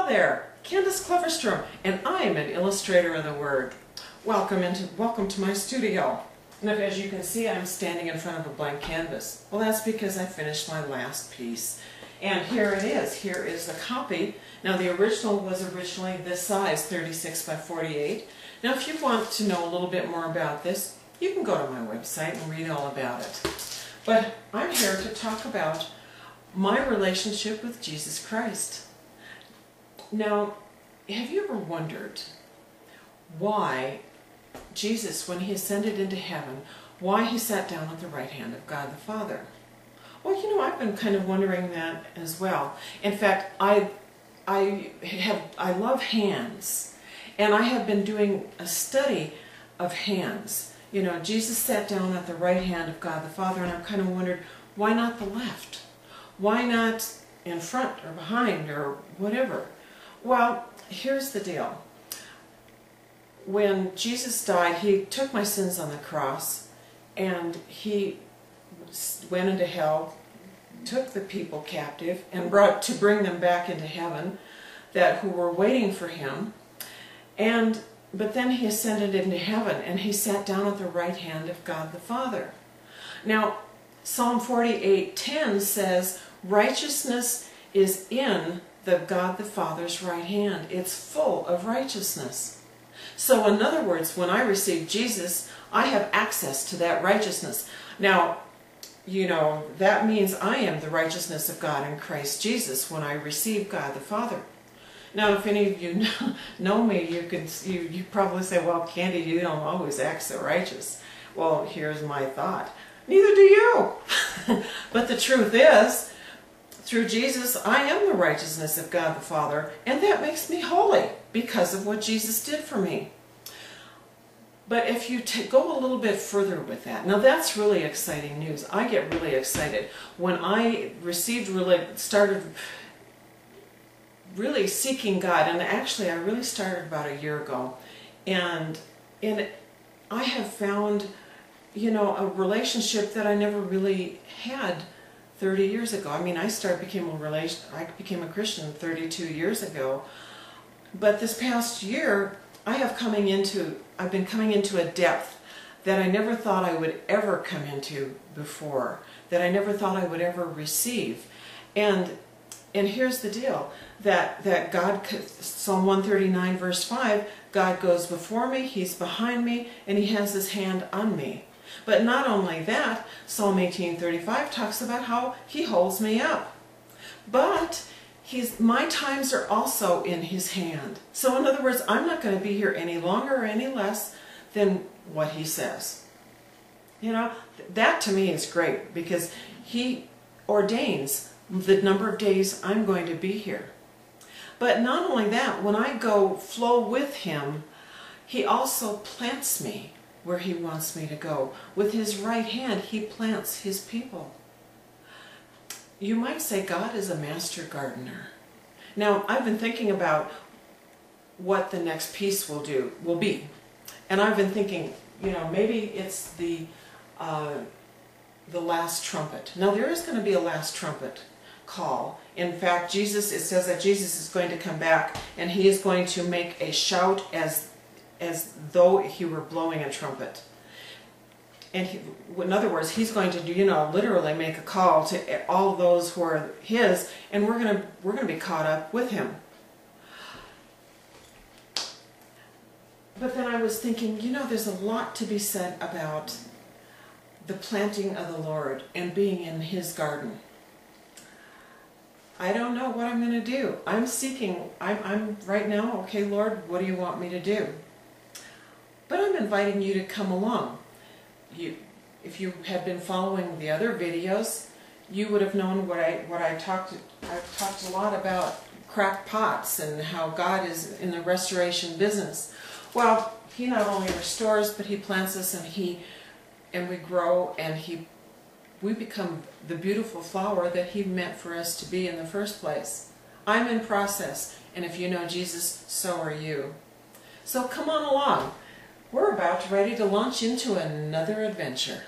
Hello there, Candis Kloverstrom, and I am an illustrator of the Word. Welcome to my studio. And as you can see, I'm standing in front of a blank canvas. Well, that's because I finished my last piece. And here it is. Here is the copy. Now, the original was originally this size, 36 by 48. Now, if you want to know a little bit more about this, you can go to my website and read all about it. But I'm here to talk about my relationship with Jesus Christ. Now, have you ever wondered why Jesus, when he ascended into heaven, why he sat down at the right hand of God the Father? Well, you know, I've been kind of wondering that as well. In fact, I love hands, and I have been doing a study of hands. You know, Jesus sat down at the right hand of God the Father, and I've kind of wondered, why not the left? Why not in front or behind or whatever? Well, here's the deal. When Jesus died, he took my sins on the cross, and he went into hell, took the people captive, and bring them back into heaven, who were waiting for him. But then he ascended into heaven, and he sat down at the right hand of God the Father. Now, Psalm 48:10 says, righteousness is in the God the Father's right hand. It's full of righteousness. So in other words, when I receive Jesus, I have access to that righteousness. Now, you know, that means I am the righteousness of God in Christ Jesus when I receive God the Father. Now, if any of you know me, you probably say, well, Candy, you don't always act so righteous. Well, here's my thought. Neither do you. But the truth is, through Jesus, I am the righteousness of God the Father, and that makes me holy because of what Jesus did for me. But if you go a little bit further with that, now that's really exciting news. I get really excited. When I started really seeking God, and actually I really started about a year ago, and I have found, you know, a relationship that I never really had 30 years ago. I mean, I became a Christian 32 years ago. But this past year, I've been coming into a depth that I never thought I would ever come into before, that I never thought I would ever receive. And here's the deal, that God, Psalm 139 verse 5, God goes before me, he's behind me, and he has his hand on me. But not only that, Psalm 18:35 talks about how he holds me up. But my times are also in his hand. So in other words, I'm not going to be here any longer or any less than what he says. You know, that to me is great, because he ordains the number of days I'm going to be here. But not only that, when I flow with him, he also plants me where he wants me to go. With his right hand, he plants his people. You might say God is a master gardener. Now, I've been thinking about what the next piece will be. And I've been thinking, you know, maybe it's the last trumpet. Now, there is going to be a last trumpet call. In fact, it says that Jesus is going to come back, and he is going to make a shout as though he were blowing a trumpet. And in other words, he's going to, you know, literally make a call to all those who are his, and we're going to be caught up with him. But then I was thinking, you know, there's a lot to be said about the planting of the Lord and being in his garden. I don't know what I'm going to do. I'm right now, okay, Lord, what do you want me to do? But I'm inviting you to come along. If you had been following the other videos, you would have known I've talked a lot about cracked pots and how God is in the restoration business. Well, he not only restores, but he plants us, and we grow, and we become the beautiful flower that he meant for us to be in the first place. I'm in process, and if you know Jesus, so are you. So come on along. We're about ready to launch into another adventure.